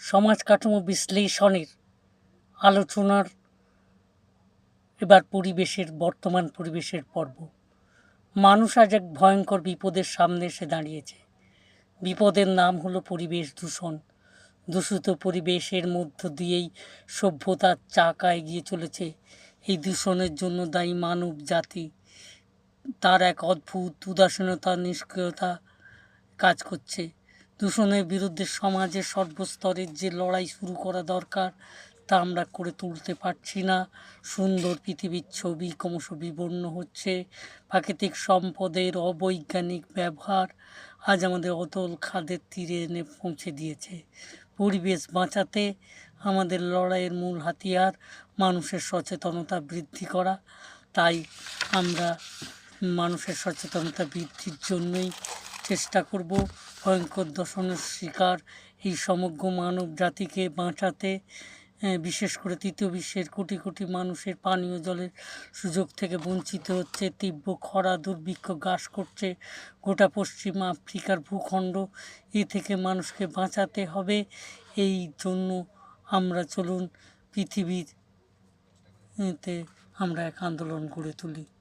সমাজ কাঠামো বিশ্লেষণের আলোচনার এবার বর্তমান পরিবেশের পর্ব। মানুষ আজ এক ভয়ঙ্কর বিপদের সামনে এসে দাঁড়িয়েছে। বিপদের নাম হলো পরিবেশ দূষণ। দূষিত পরিবেশের মধ্য দিয়েই সভ্যতার চাকা এগিয়ে চলেছে। এই দূষণের জন্য দায়ী মানব জাতি। তার এক অদ্ভুত উদাসীনতা, নিষ্ক্রিয়তা কাজ করছে। দূষণের বিরুদ্ধে সমাজের সর্বস্তরের যে লড়াই শুরু করা দরকার, তা আমরা করে তুলতে পারছি না। সুন্দর পৃথিবীর ছবি ক্রমশ বিবর্ণ হচ্ছে। প্রাকৃতিক সম্পদের অবৈজ্ঞানিক ব্যবহার আজ আমাদের অতল খাদের তীরে এনে পৌঁছে দিয়েছে। পরিবেশ বাঁচাতে আমাদের লড়াইয়ের মূল হাতিয়ার মানুষের সচেতনতা বৃদ্ধি করা। তাই আমরা মানুষের সচেতনতা বৃদ্ধির জন্যই চেষ্টা করব ভয়ঙ্কর দূষণের শিকার এই সমগ্র মানব জাতিকে বাঁচাতে। বিশেষ করে তৃতীয় বিশ্বের কোটি কোটি মানুষের পানীয় জলের সুযোগ থেকে বঞ্চিত হচ্ছে। তীব্র খরা দুর্ভিক্ষ গ্রাস করছে গোটা পশ্চিম আফ্রিকার ভূখণ্ড। এ থেকে মানুষকে বাঁচাতে হবে। এই জন্য আমরা চলুন পৃথিবীতে আমরা এক আন্দোলন গড়ে তুলি।